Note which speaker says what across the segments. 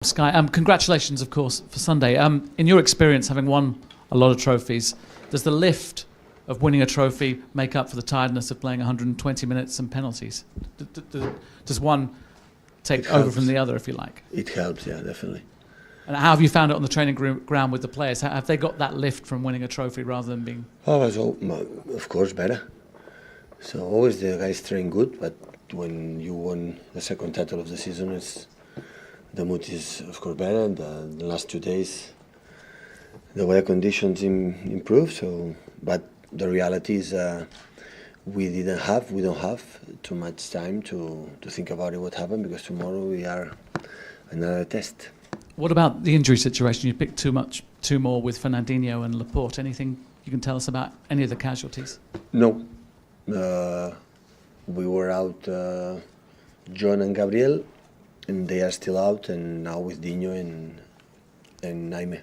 Speaker 1: Sky, congratulations, of course, for Sunday. In your experience, having won a lot of trophies, does the lift of winning a trophy make up for the tiredness of playing 120 minutes and penalties? Does one take over from the other, if you like?
Speaker 2: It helps, yeah, definitely.
Speaker 1: And how have you found it on the training ground with the players? Have they got that lift from winning a trophy rather than being...
Speaker 2: Oh, so, of course, better. So always the guys train good, but when you won the second title of the season, the mood is, of course, better. And the last 2 days, the weather conditions improved. So, but the reality is, we don't have too much time to think about it, what happened, because tomorrow we are another test.
Speaker 1: What about the injury situation? You picked two more with Fernandinho and Laporte. Anything you can tell us about any of the casualties?
Speaker 2: No. We were out, John and Gabriel, and they are still out, and now with Dino and Jaime.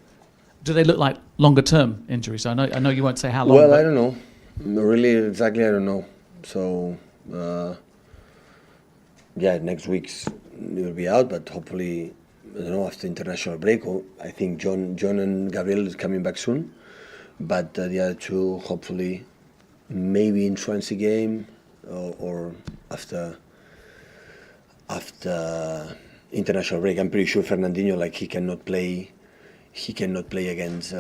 Speaker 1: Do they look like longer-term injuries? I know you won't say how long.
Speaker 2: Well, I don't know. Really, exactly, I don't know. So, next week's will be out, but hopefully, I don't know, after international break. I think John and Gabriel is coming back soon, but the other two, hopefully, maybe in Swansea game or after international break. I'm pretty sure Fernandinho, he cannot play against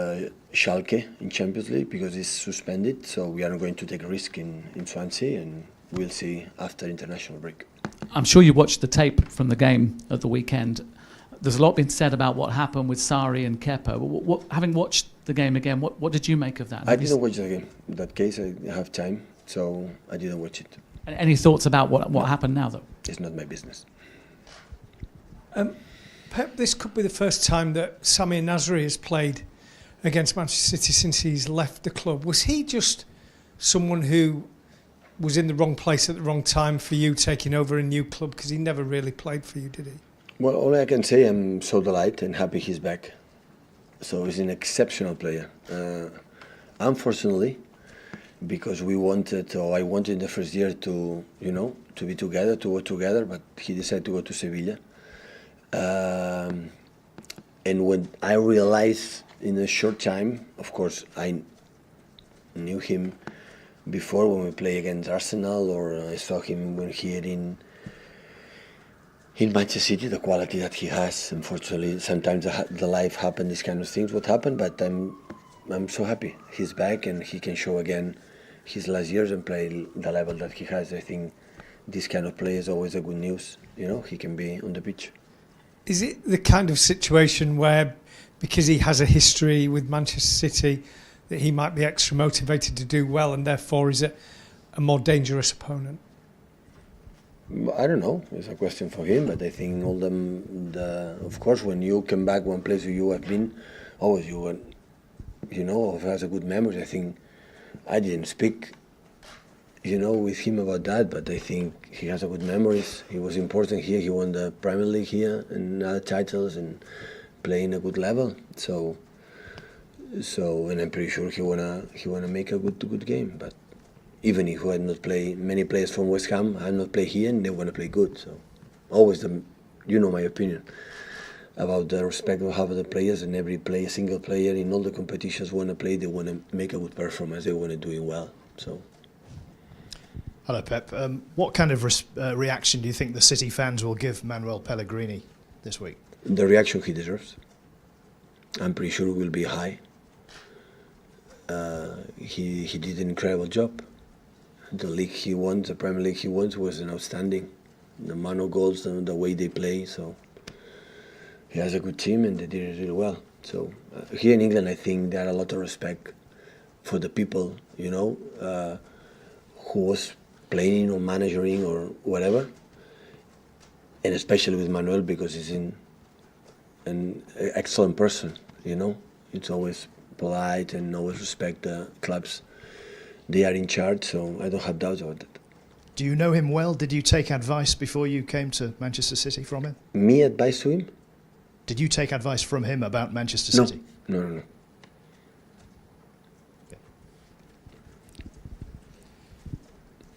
Speaker 2: Schalke in Champions League because he's suspended. So we are not going to take a risk in Swansea, and we'll see after international break.
Speaker 1: I'm sure you watched the tape from the game at the weekend. There's a lot been said about what happened with Sarri and Kepa. Having watched the game again, what did you make of that?
Speaker 2: I didn't watch the game. In that case, I have time, so I didn't watch it.
Speaker 1: Any thoughts about what happened now, though?
Speaker 2: It's not my business.
Speaker 3: Pep, this could be the first time that Samir Nasri has played against Manchester City since he's left the club. Was he just someone who was in the wrong place at the wrong time for you, taking over a new club? Because he never really played for you, did he?
Speaker 2: Well, all I can say, I'm so delighted and happy he's back. So he's an exceptional player. Unfortunately, because I wanted in the first year to be together, to work together, but he decided to go to Sevilla. And when I realized in a short time, of course, I knew him before when we played against Arsenal, or I saw him when he had in Manchester City, the quality that he has. Unfortunately, sometimes the life happen, these kind of things would happen, but I'm so happy he's back and he can show again his last years and play the level that he has. I think this kind of play is always a good news. He can be on the pitch.
Speaker 3: Is it the kind of situation where, because he has a history with Manchester City, that he might be extra motivated to do well, and therefore is it a more dangerous opponent?
Speaker 2: I don't know. It's a question for him, but I think all of course, when you come back one place where you have been, always has a good memory. I think I didn't speak, with him about that, but I think he has a good memories. He was important here. He won the Premier League here and other titles and playing a good level. So, and I'm pretty sure he wanna make a good game. But even if he had not played, many players from Westham had not played here and they want to play good. So always my opinion about the respect we have of the players, and every single player in all the competitions want to play, they want to make a good performance, they want to do it well. So.
Speaker 4: Hello, Pep. What kind of reaction do you think the City fans will give Manuel Pellegrini this week?
Speaker 2: The reaction he deserves. I'm pretty sure it will be high. He did an incredible job. The league he won, the Premier League he won, was an outstanding. The amount of goals, the way they play. So he has a good team and they did it really well. So here in England, I think there are a lot of respect for the people, who was playing or managing or whatever. And especially with Manuel, because he's an excellent person, It's always polite and always respect the clubs. They are in charge, so I don't have doubts about that.
Speaker 4: Do you know him well? Did you take advice before you came to Manchester City from him?
Speaker 2: Me advice to him?
Speaker 4: Did you take advice from him about Manchester City?
Speaker 2: No.
Speaker 4: Okay.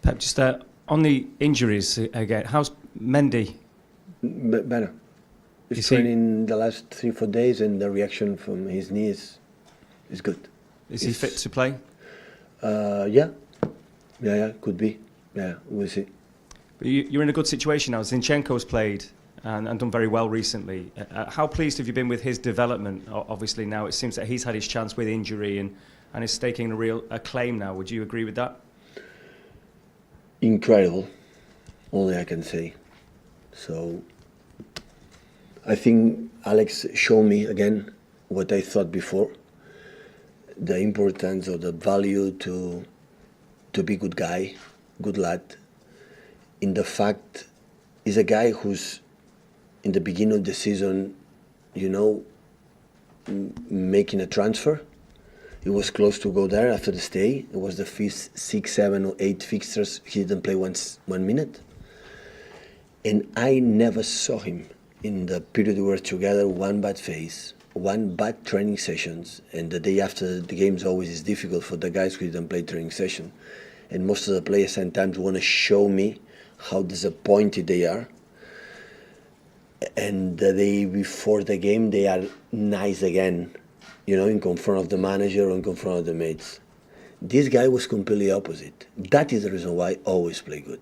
Speaker 5: Pep, just on the injuries again, how's Mendy?
Speaker 2: Better. He's training the last 3-4 days, and the reaction from his knee is good.
Speaker 5: Is he fit to play?
Speaker 2: Yeah, could be. Yeah, we'll see.
Speaker 5: But you're in a good situation now. Zinchenko's played and done very well recently. How pleased have you been with his development? Obviously now it seems that he's had his chance with injury and is staking a real acclaim now. Would you agree with that?
Speaker 2: Incredible, only I can say. So I think Alex showed me again what I thought before, the importance or the value to be good guy, good lad, in the fact he's a guy who's in the beginning of the season, making a transfer. He was close to go there after the stay. It was the 5th, 6th, 7th or 8th fixtures. He didn't play 1 minute. And I never saw him in the period we were together, one bad phase, one bad training sessions. And the day after the games always is difficult for the guys who didn't play training session. And most of the players sometimes want to show me how disappointed they are. And the day before the game, they are nice again, in front of the manager or in front of the mates. This guy was completely opposite. That is the reason why I always play good.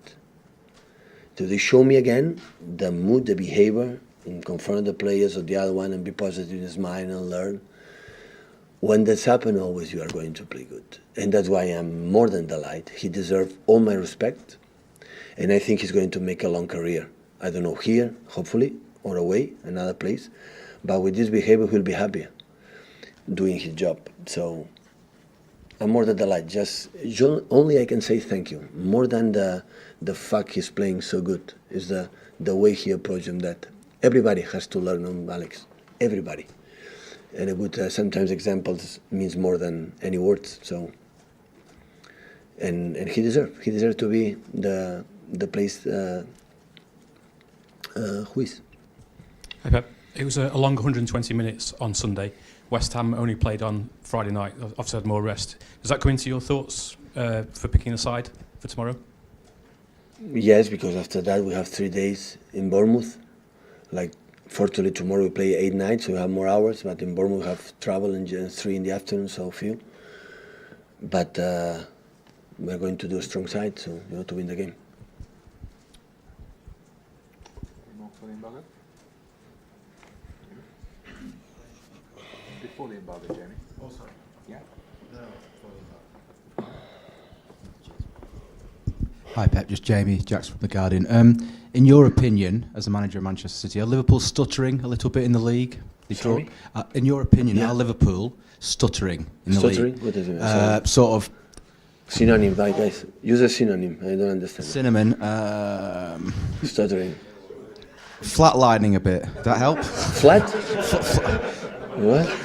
Speaker 2: So they show me again the mood, the behavior, in front of the players or the other one, and be positive and smile and learn. When that's happened, always you are going to play good. And that's why I'm more than delighted. He deserves all my respect. And I think he's going to make a long career. I don't know, here, hopefully, or away, another place. But with this behavior, he'll be happier doing his job. So I'm more than delighted. Only I can say thank you. More than the fact he's playing so good is the way he approached him. That everybody has to learn on Alex. Everybody. And a good sometimes examples means more than any words. So and he deserves to be the place who is.
Speaker 6: Hey Pep, it was a long 120 minutes on Sunday. West Ham only played on Friday night. Obviously had more rest. Does that come into your thoughts for picking a side for tomorrow?
Speaker 2: Yes, because after that we have 3 days in Bournemouth. Fortunately tomorrow we play 8 nights, so we have more hours. But in Bournemouth we have travel and 3 in the afternoon, so few. But we're going to do a strong side, so to win the game.
Speaker 7: Before the embargo, Jamie. Oh, sorry. Yeah.
Speaker 8: Hi Pep, just Jamie Jackson from The Guardian. In your opinion, as a manager of Manchester City, are Liverpool stuttering a little bit in the league?
Speaker 2: Sorry?
Speaker 8: In your opinion, are Liverpool stuttering in the league?
Speaker 2: Stuttering? What does it mean?
Speaker 8: Sort of...
Speaker 2: Synonym, right, guys? Use a synonym. I don't understand.
Speaker 8: Cinnamon.
Speaker 2: Stuttering.
Speaker 8: Flatlining a bit. Does that help?
Speaker 2: Flat? What?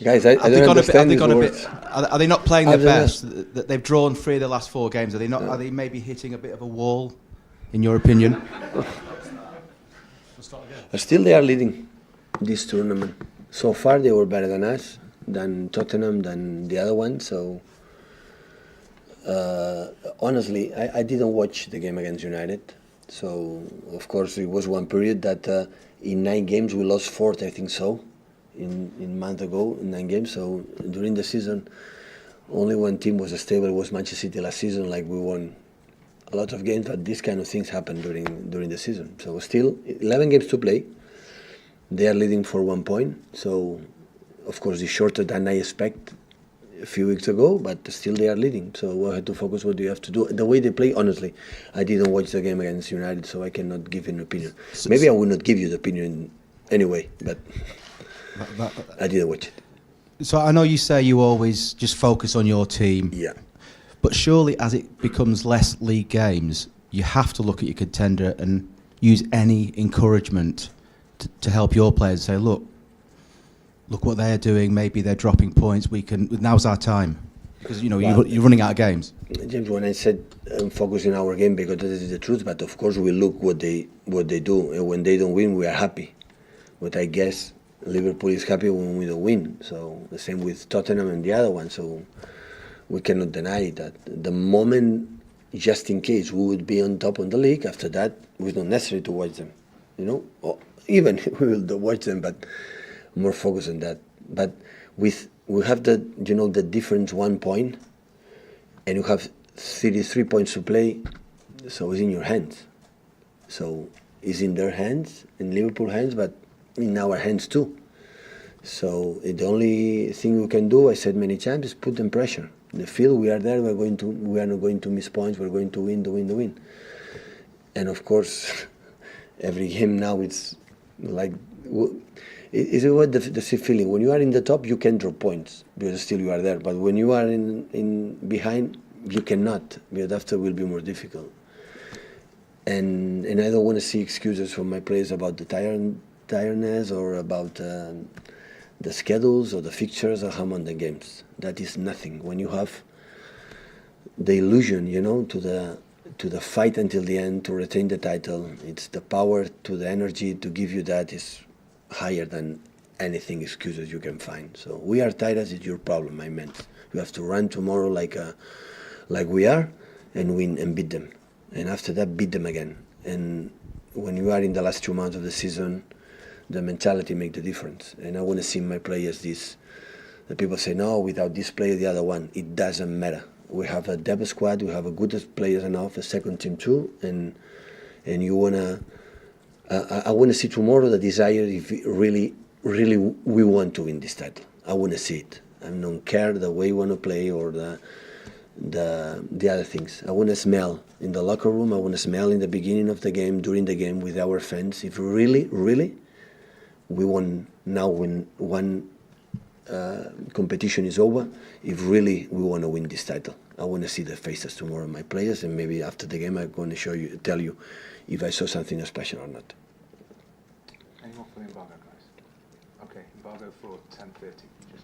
Speaker 2: Guys, I don't understand these words.
Speaker 8: Are they not playing their best? They've drawn 3 of the last 4 games. Are they not? Are they maybe hitting a bit of a wall, in your opinion?
Speaker 2: Still, they are leading this tournament. So far, they were better than us, than Tottenham, than the other one. So, honestly, I didn't watch the game against United. So, of course, it was one period that in 9 games we lost 4, I think so. In a month ago, in 9 games. So during the season, only one team was stable. It was Manchester City last season. We won a lot of games, but these kind of things happen during the season. So still, 11 games to play. They are leading for 1 point. So, of course, it's shorter than I expect a few weeks ago, but still they are leading. So we have to focus what you have to do. The way they play, honestly, I didn't watch the game against United, so I cannot give an opinion. Maybe I will not give you the opinion anyway, but I didn't watch it.
Speaker 8: So I know you say you always just focus on your team.
Speaker 2: Yeah.
Speaker 8: But surely as it becomes less league games, you have to look at your contender and use any encouragement to help your players say, look what they're doing, maybe they're dropping points, now's our time. Because, you're running out of games.
Speaker 2: James, when I said focus in our game, because this is the truth, but of course we look what they do. And when they don't win, we are happy. But I guess Liverpool is happy when we don't win. So the same with Tottenham and the other one. So we cannot deny that. The moment, just in case, we would be on top of the league, after that, it was not necessary to watch them. even we will watch them, but more focus on that. But we have the the difference 1 point, and you have 33 points to play, so it's in your hands. So it's in their hands, in Liverpool hands, but in our hands too. So the only thing we can do, I said many times, is put them pressure. The field, we are there. We are not going to miss points. We're going to win. And of course, every game now it's like it's what the feeling. When you are in the top, you can drop points because still you are there. But when you are in behind, you cannot, because after it will be more difficult. And I don't want to see excuses from my players about the tiredness or about the schedules or the fixtures or how on the games. That is nothing. When you have the illusion, to the fight until the end to retain the title, it's the power to the energy to give you that is higher than anything excuses you can find. So we are tired as it's your problem, I meant. You have to run tomorrow like we are and win and beat them. And after that, beat them again. And when you are in the last 2 months of the season, the mentality makes the difference. And I want to see my players this. The people say, no, without this player, the other one. It doesn't matter. We have a depth squad. We have a good players enough, a second team too. And you wanna. I want to see tomorrow the desire if really we want to win this title. I want to see it. I don't care the way you want to play or the other things. I want to smell in the locker room. I want to smell in the beginning of the game, during the game with our fans. If really we want now when one competition is over, if really we want to win this title. I want to see the faces tomorrow of my players, and maybe after the game I'm going to tell you if I saw something special or not.
Speaker 7: Any more for the embargo, guys? Okay, embargo for 10:30. Just